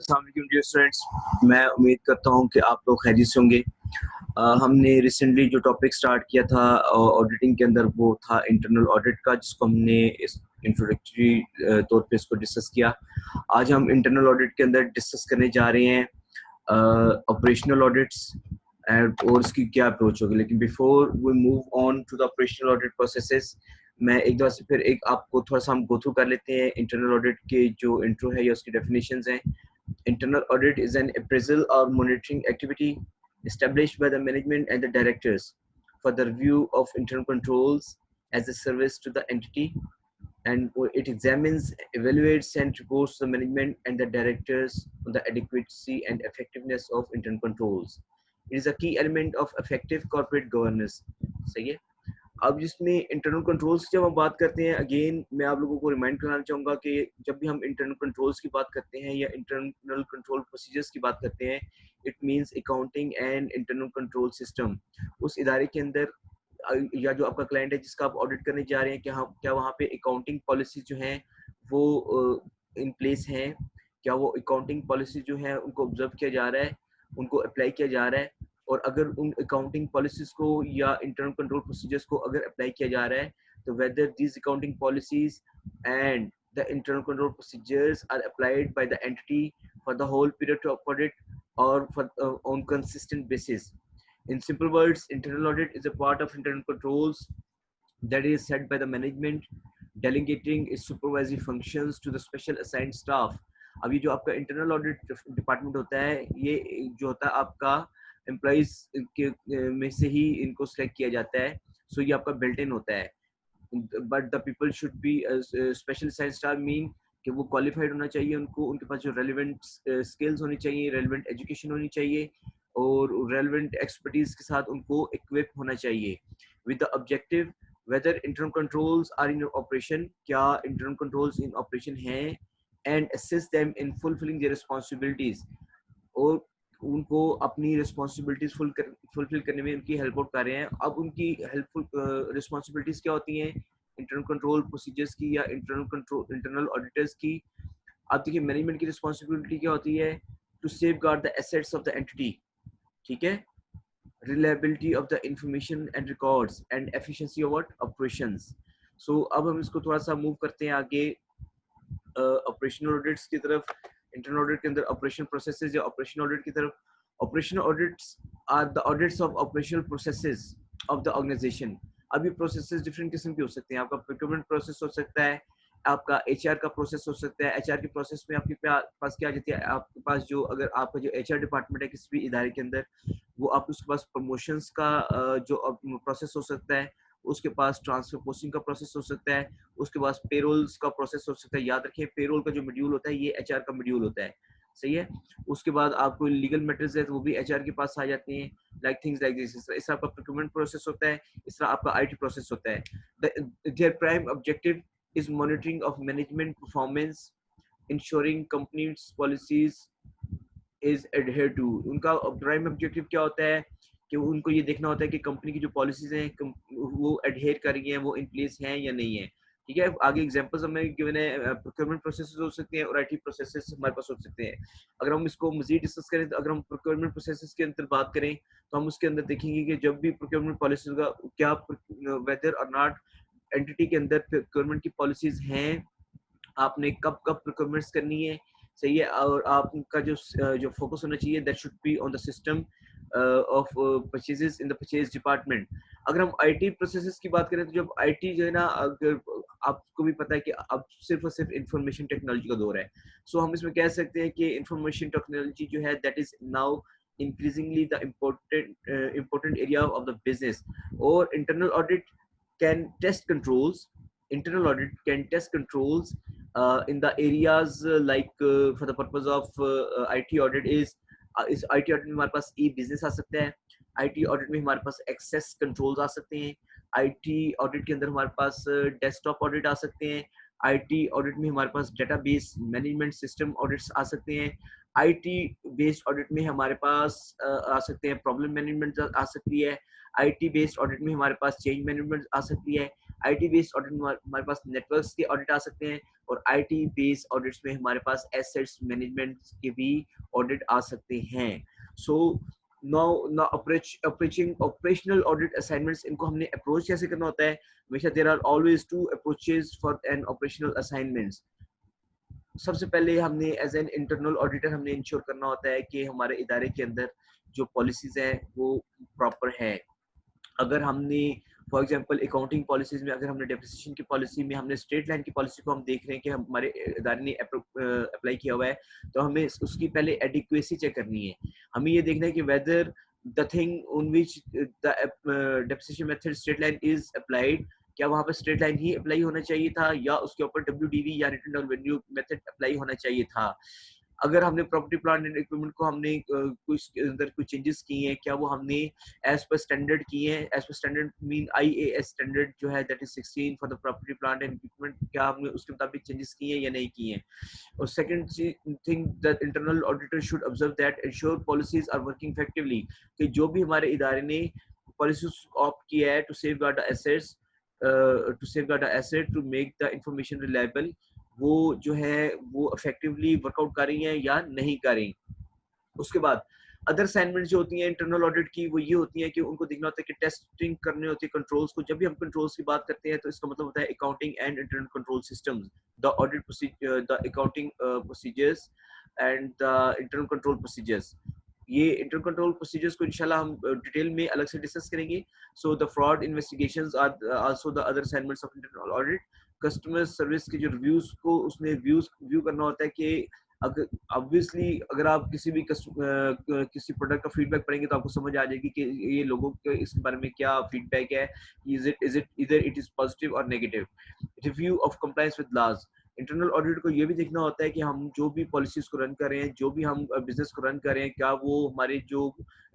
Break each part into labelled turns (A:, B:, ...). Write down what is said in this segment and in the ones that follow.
A: अस्सलाम वालेकुम dear students, मैं उम्मीद करता हूं कि आप लोग खैरियत से होंगे। हमने रिसेंटली जो टॉपिक स्टार्ट किया था ऑडिटिंग के अंदर, वो था इंटरनल ऑडिट का, जिसको हमने इस इंट्रोडक्टरी तौर पे इसको डिस्कस किया। आज हम इंटरनल ऑडिट के अंदर डिस्कस करने जा रहे हैं ऑपरेशनल ऑडिट्स और इसकी क्या अप्रोच होगी। लेकिन before we move on to the operational audit processes, मैं एक दफ़ा से फिर एक आपको थोड़ा सा हम गो थ्रू कर लेते हैं इंटरनल ऑडिट के जो इंट्रो है या उसकी डेफिनेशंस हैं। Internal audit is an appraisal or monitoring activity established by the management and the directors for the review of internal controls as a service to the entity, and it examines, evaluates, and reports to the management and the directors on the adequacy and effectiveness of internal controls. It is a key element of effective corporate governance. सही है। अब जिसमें internal controls की जब हम बात करते हैं, अगेन मैं आप लोगों को रिमाइंड कराना चाहूँगा कि जब भी हम इंटरनल कंट्रोल्स की बात करते हैं या इंटरनल कंट्रोल प्रोसीजर्स की बात करते हैं, it means accounting and internal control system. उस इदारे के अंदर या जो आपका क्लाइंट है जिसका आप ऑडिट करने जा रहे हैं, क्या वहाँ पे अकाउंटिंग पॉलिसी जो हैं वो इन प्लेस हैं, क्या वो अकाउंटिंग पॉलिसी जो है उनको ऑब्जर्व किया जा रहा है, उनको अप्लाई किया जा रहा है। और अगर उन अकाउंटिंग पॉलिसीज को या इंटरनल कंट्रोल प्रोसीजर्स को अगर अप्लाई किया जा रहा है, तो whether these accounting policies and the internal control procedures are applied by the entity for the whole period of audit और on consistent basis. In simple words, internal audit is a part of internal controls that is set by the management, delegating its supervisory functions to the special assigned staff. अब ये जो आपका internal audit department होता है, ये जो होता है आपका एम्प्लॉइज के में से ही इनको सिलेक्ट किया जाता है। सो ये आपका बिल्ट इन होता है। But the people should be special assigned staff, mean कि वो क्वालिफाइड होना चाहिए, उनके पास जो रेलिवेंट स्किल्स होनी चाहिए, रेलिवेंट एजुकेशन होनी चाहिए और रेलिवेंट एक्सपर्टीज के साथ उनको इक्विप होना चाहिए with the objective whether internal controls are in operation, क्या internal controls in operation हैं, and assist them in fulfilling their responsibilities, और उनको अपनी रिस्पॉन्सिबिलिटीज फुलफिल करने में उनकी हेल्प आउट कर रहे हैं। अब उनकी हेल्पफुल रिस्पॉन्सिबिलिटीज क्या होती हैं इंटरनल कंट्रोल प्रोसीजर्स की या इंटरनल ऑडिटर्स की। अब देखिए, मैनेजमेंट की रिस्पॉन्सिबिलिटी क्या होती है, to safeguard the assets of the entity, ठीक है, reliability of the information and records and efficiency of what operations. So अब हम इसको थोड़ा सा मूव करते हैं आगे ऑपरेशनल ऑडिट्स की तरफ। इंटरनल ऑडिट के अंदर ऑपरेशन प्रोसेसेस या ऑपरेशनल ऑडिट की तरफ। Operational audits are the audits of operational processes of the organisation. अब ये प्रोसेसेस डिफरेंट किस्म के हो सकते हैं। आपका प्रोक्योरमेंट प्रोसेस हो सकता है, आपका एचआर का प्रोसेस हो सकता है। एचआर के प्रोसेस में आपके पास क्या आ जाती है, आपके पास जो अगर आपका जो एचआर डिपार्टमेंट है किसी भी इदारे के अंदर, वो आप उसके पास प्रमोशंस का जो प्रोसेस हो सकता है, उसके पास ट्रांसफर पोस्टिंग का प्रोसेस हो सकता है, उसके पास पेरोल्स का प्रोसेस हो सकता है। याद रखें, पेरोल का जो मॉड्यूल होता है ये एचआर का मॉड्यूल होता है, सही है। उसके बाद आपको लीगल मैटर्स है तो वो भी एचआर के पास आ जाते हैं, लाइक थिंग्स लाइक दिस। इस तरह आपका प्रोक्योरमेंट प्रोसेस होता है, इस तरह आपका आईटी प्रोसेस होता है। Their prime objective is monitoring of management performance, ensuring companies policies is adhere to. उनका प्राइम ऑब्जेक्टिव क्या होता है कि उनको ये देखना होता है कि कंपनी की जो पॉलिसीज हैं वो एडहेयर कर रही हैं, वो इन प्लेस हैं या नहीं है, ठीक है। आगे एग्जांपल्स हमें गिवन है, प्रोक्योरमेंट प्रोसेसेस हो सकते हैं और आईटी प्रोसेसेस हमारे पास हो सकते हैं। अगर हम इसको मजीद डिस्कस करें तो अगर हम प्रोक्योरमेंट प्रोसेसेस के अंदर बात करें तो हम उसके अंदर देखेंगे कि जब भी प्रोक्योरमेंट पॉलिसीज का क्या वेदर और नॉट एंटिटी के अंदर प्रोक्योरमेंट की पॉलिसीज हैं, आपने कब कब प्रोक्योरमेंट्स करनी है, सही है। और आपका जो फोकस होना चाहिए, that should be on the system of purchases in the purchase department. अगर हम आईटी प्रोसेसेस की बात करें तो जब आईटी जो है ना, अगर आपको भी पता है कि अब सिर्फ और सिर्फ इंफॉर्मेशन टेक्नोलॉजी का दौर है। सो हम इसमें कह सकते हैं कि इंफॉर्मेशन टेक्नोलॉजी जो है that is now increasingly the important area of the business, or internal audit can test controls. Internal audit can test controls in the areas for the purpose of IT audit is IT audit में हमारे पास ई business आ सकता है, IT audit में हमारे पास access controls आ सकते हैं, IT audit के अंदर हमारे पास डेस्कटॉप ऑडिट आ सकते हैं, IT audit में हमारे पास डेटाबेस मैनेजमेंट सिस्टम ऑडिट्स आ सकते हैं, IT बेस्ड ऑडिट में हमारे पास आ सकते हैं प्रॉब्लम मैनेजमेंट आ सकती है, IT बेस्ड ऑडिट में हमारे पास चेंज मैनेजमेंट आ सकती है, IT बेस्ड ऑडिट में हमारे पास नेटवर्क्स के ऑडिट आ सकते हैं। और आईटी बेस्ड ऑडिट्स में हमारे पास एसेट्स मैनेजमेंट के भी ऑडिट आ सकते हैं। So now approaching operational audit assignments, इनको हमने अप्रोच कैसे करना होता है? हमेशा there are always two approaches for an operational assignments. सबसे पहले हमने एज एन इंटरनल ऑडिटर हमने इंश्योर करना होता है कि हमारे इदारे के अंदर जो पॉलिसीज हैं वो प्रॉपर है। अगर हमने फॉर एग्जांपल अकाउंटिंग पॉलिसीज में अगर हमने डेप्रिसिएशन की पॉलिसी में हमने स्ट्रेट लाइन की पॉलिसी को हम देख रहे हैं कि हमारे इदारे ने अप्लाई किया हुआ है, तो हमें उसकी पहले एडिक्वेसी चेक करनी है। हमें ये देखना है कि whether the thing on which the depreciation method straight line is applied, क्या वहाँ पर स्ट्रेट लाइन ही अप्लाई होना चाहिए था या उसके ऊपर डब्ल्यूडीवी या return on venue method apply होना चाहिए था। अगर हमने प्रॉपर्टी प्लांट एंड इक्विपमेंट को हमने कुछ अंदर कुछ चेंजेस किए हैं, क्या वो हमने एज पर स्टैंडर्ड किए हैं? As per standard mean IAS standard जो है that is 16 for the property plant and equipment, क्या हमने उसके मुताबिक चेंजेस किए हैं या नहीं किए हैं? और second thing that internal auditor should observe that ensure policies are working effectively, कि जो भी हमारे इदारे ने पॉलिसीज ऑप्ट किया है to safeguard the assets, to safeguard the asset to make the information reliable, वो जो है वो इफेक्टिवली वर्कआउट कर रही हैं या नहीं कर रही। उसके बाद अदर असाइनमेंट जो होती हैं इंटरनल ऑडिट की, वो ये होती हैं कि उनको देखना होता है कि टेस्टिंग करनी होती है कंट्रोल्स को। जब भी हम कंट्रोल्स की बात करते हैं तो इसका मतलब होता है accounting and internal control systems, the audit procedure, the accounting procedures and the internal control procedures. ये इंटरनल कंट्रोल प्रोसीजर्स को इंशाल्लाह हम डिटेल में अलग से डिस्कस करेंगे। So the fraud investigations are also the other assignments of internal audit. Customer service के जो रिव्यूज को उसने व्यू करना होता है कि अगर ऑब्वियसली अगर आप किसी भी किसी प्रोडक्ट का फीडबैक पढ़ेंगे तो आपको समझ आ जाएगी कि ये लोगों के इसके बारे में क्या फीडबैक है, is it either it is positive और negative. Review of compliance with laws, internal audit को ये भी देखना होता है कि हम जो भी पॉलिसीज को रन कर रहे हैं, जो भी हम बिजनेस को रन कर रहे हैं, क्या वो हमारे जो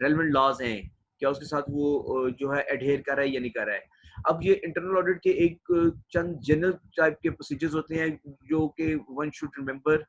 A: रेलेवेंट लॉज हैं क्या उसके साथ वो जो है एडहेयर कर रहा है या नहीं कर रहा है। अब ये इंटरनल ऑडिट के एक चंद जनरल टाइप के प्रोसीजर्स होते हैं जो कि one should remember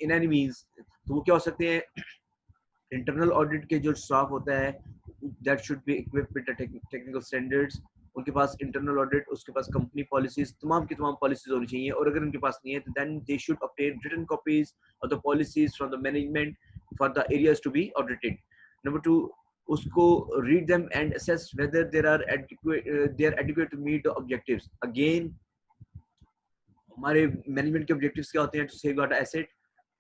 A: in any means. तो वो क्या हो सकते हैं? इंटरनल ऑडिट के जो स्टाफ होता है that should be equipped with technical standards, उनके पास इंटरनल ऑडिट, उसके पास कंपनी पॉलिसीज, तमाम की तमाम पॉलिसीज होनी चाहिए। और अगर उनके पास नहीं है तो then they should obtain written copies of the policies from the management for the areas to be audited. Number 2, उसको read them and assess whether they are adequate to meet the objectives. Again हमारे management के objectives क्या होते हैं? To safeguard asset,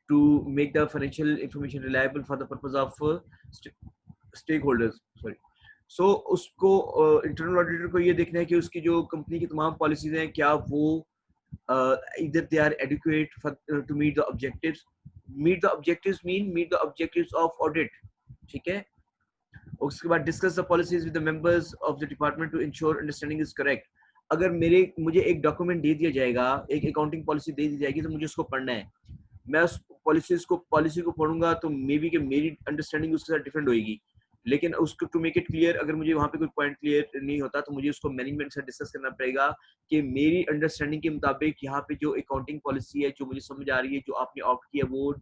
A: to make the financial information reliable for the purpose of stakeholders, sorry। So उसको internal auditor को ये देखना है कि उसकी जो कंपनी की तमाम पॉलिसीज हैं क्या वो either they are adequate for to meet the objectives। meet the objectives mean meet the objectives of audit, ठीक है। उसके बाद discuss the policies with the members of the department to ensure understanding is correct. अगर मुझे एक document दे दिया जाएगा, एक अकाउंटिंग पॉलिसी दे दी जाएगी, तो मुझे उसको पढ़ना है। मैं उस पॉलिसी को पढ़ूंगा तो मे बी कि मेरी अंडरस्टैंडिंग उसके साथ डिफरेंट होगी, लेकिन उसको टू मेक इट क्लियर अगर मुझे वहां पे कोई पॉइंट क्लियर नहीं होता तो मुझे उसको मैनेजमेंट से डिस्कस करना पड़ेगा कि मेरी अंडरस्टैंडिंग के मुताबिक यहाँ पे जो अकाउंटिंग पॉलिसी है जो मुझे समझ आ रही है, जो आपने ऑप्ट किया वो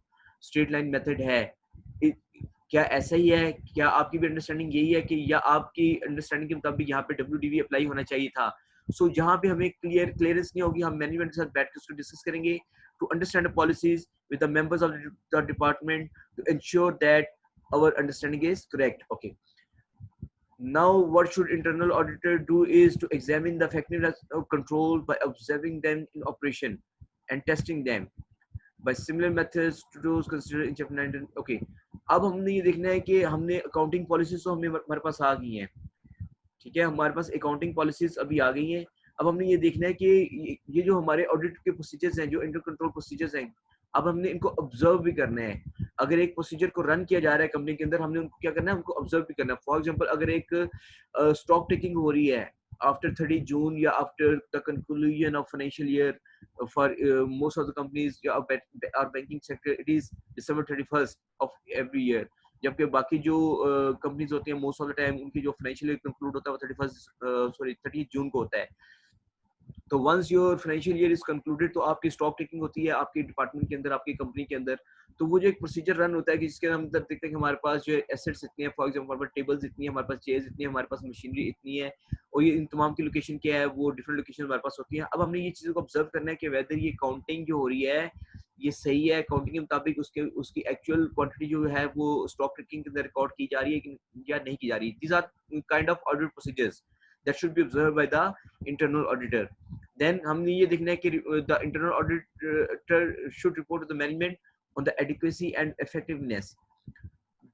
A: स्ट्रेट लाइन मेथड है, क्या ऐसा ही है? क्या आपकी भी अंडरस्टैंडिंग यही है कि या आपकी अंडरस्टैंडिंग के मुताबिक यहाँ पे डब्ल्यूडीवी अप्लाई होना चाहिए था? सो जहाँ पे हमें क्लियरेंस नहीं होगी, हम मैनेजमेंट के साथ बैठ के उसको डिस्कस करेंगे to understand the policies with the members of the department to ensure that our understanding is correct. Okay. Now, what should internal auditor do is to examine the effectiveness of control by observing them in operation and testing them by similar methods to those considered in chapter 19. Okay. अब हमने ये देखना है कि हमने accounting policies तो हमारे पास आ गई हैं, ठीक है, हमारे पास अकाउंटिंग पॉलिसीज अभी आ गई हैं। अब हमने ये देखना है कि ये जो हमारे ऑडिट के प्रोसीजर्स हैं, जो इंटर कंट्रोल प्रोसीजर्स हैं, अब हमने इनको ऑब्जर्व भी करना है। अगर एक प्रोसीजर को रन किया जा रहा है कंपनी के अंदर, हमने उनको क्या करना है? उनको ऑब्जर्व भी करना है। फॉर एग्जांपल अगर एक स्टॉक टेकिंग हो रही है आफ्टर 30 जून या after the conclusion of financial year for most of the companies और banking sector, it is December 31st of every year, जबकि बाकी जो कंपनीज होती हैं मोस्ट ऑफ द टाइम उनकी जो फाइनेंशियल ईयर कंक्लूड होता है वो 30 जून को होता है। तो once your financial year is concluded तो आपकी स्टॉक टेकिंग होती है आपके डिपार्टमेंट के अंदर, आपकी कंपनी के अंदर। तो वो जो एक प्रोसीजर रन होता है कि जिसके अंदर देखते हैं कि हमारे पास जो एसेट्स इतनी है, फॉर एग्जांपल हमारे पास टेबल्स इतनी है, हमारे पास चेयर्स इतनी है, हमारे पास मशीनरी इतनी है, और ये इन तमाम की लोकेशन क्या है, वो डिफरेंट लोकेशन हमारे पास होती है। अब हमने ये चीज़ों को ऑब्जर्व करना है कि वेदर ये काउंटिंग जो हो रही है ये सही है, काउंटिंग के मुताबिक उसके उसकी एक्चुअल क्वांटिटी जो है वो स्टॉक टेकिंग के अंदर रिकॉर्ड की जा रही है कि या नहीं की जा रही है। These are kind of audit procedures that should be observe by the internal auditor. Then हमने ये देखना है कि the internal auditor should report to the management on the adequacy and effectiveness.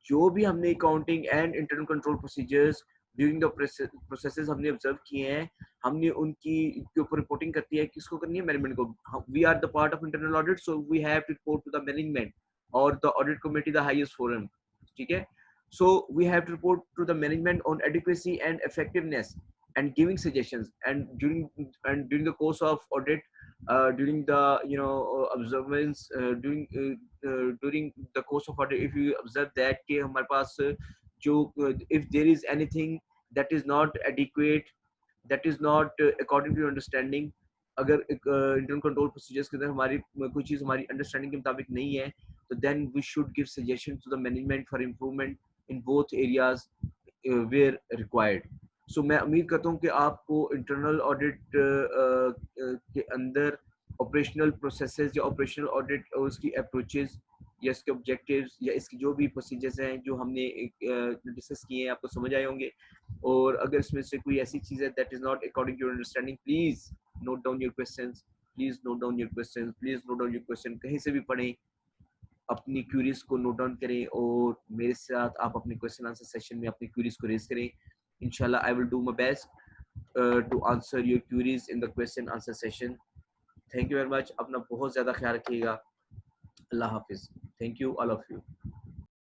A: जो भी हमने accounting and internal control procedures during the processes हमने observe किए हैं, हमने उनकी के ऊपर रिपोर्टिंग करती है, किसको करनी है, मैनेजमेंट को। We are the part of internal audit, so we have to report to the management और the audit committee, the highest forum. ठीक है, so we have to report to the management on adequacy and effectiveness and giving suggestions, and during the course of audit, during the observance, during the course of audit, if you observe that कि हमारे पास जो if there is anything that is not adequate, that is not according to your understanding, अगर internal control procedures के अंदर हमारी कोई चीज हमारी अंडरस्टैंडिंग के मुताबिक नहीं है, तो then we should give suggestion to the management for improvement in both areas where required. So मैं उम्मीद करता हूँ कि आपको इंटरनल ऑडिट के अंदर ऑपरेशनल प्रोसेसेस या ऑपरेशनल ऑडिट और उसकी अप्रोचेस या इसके ऑब्जेक्टिव्स या इसकी जो भी प्रोसीजर्स हैं जो हमने डिस्कस किए हैं आपको समझ आए होंगे। और अगर इसमें से कोई ऐसी चीज़ है that is not according to your understanding, please note down your questions, please note down your questions, please note down your question. कहीं से भी पढ़ें, अपनी क्यूरीज को नोट डाउन करें और मेरे साथ आप अपने क्वेश्चन आंसर सेशन में अपनी क्यूरीज को रेज करें। इंशाल्लाह I will do my best to answer your queries in the question answer session. Thank you very much. अपना बहुत ज़्यादा ख्याल रखिएगा। अल्लाह हाफिज़। Thank you all of you.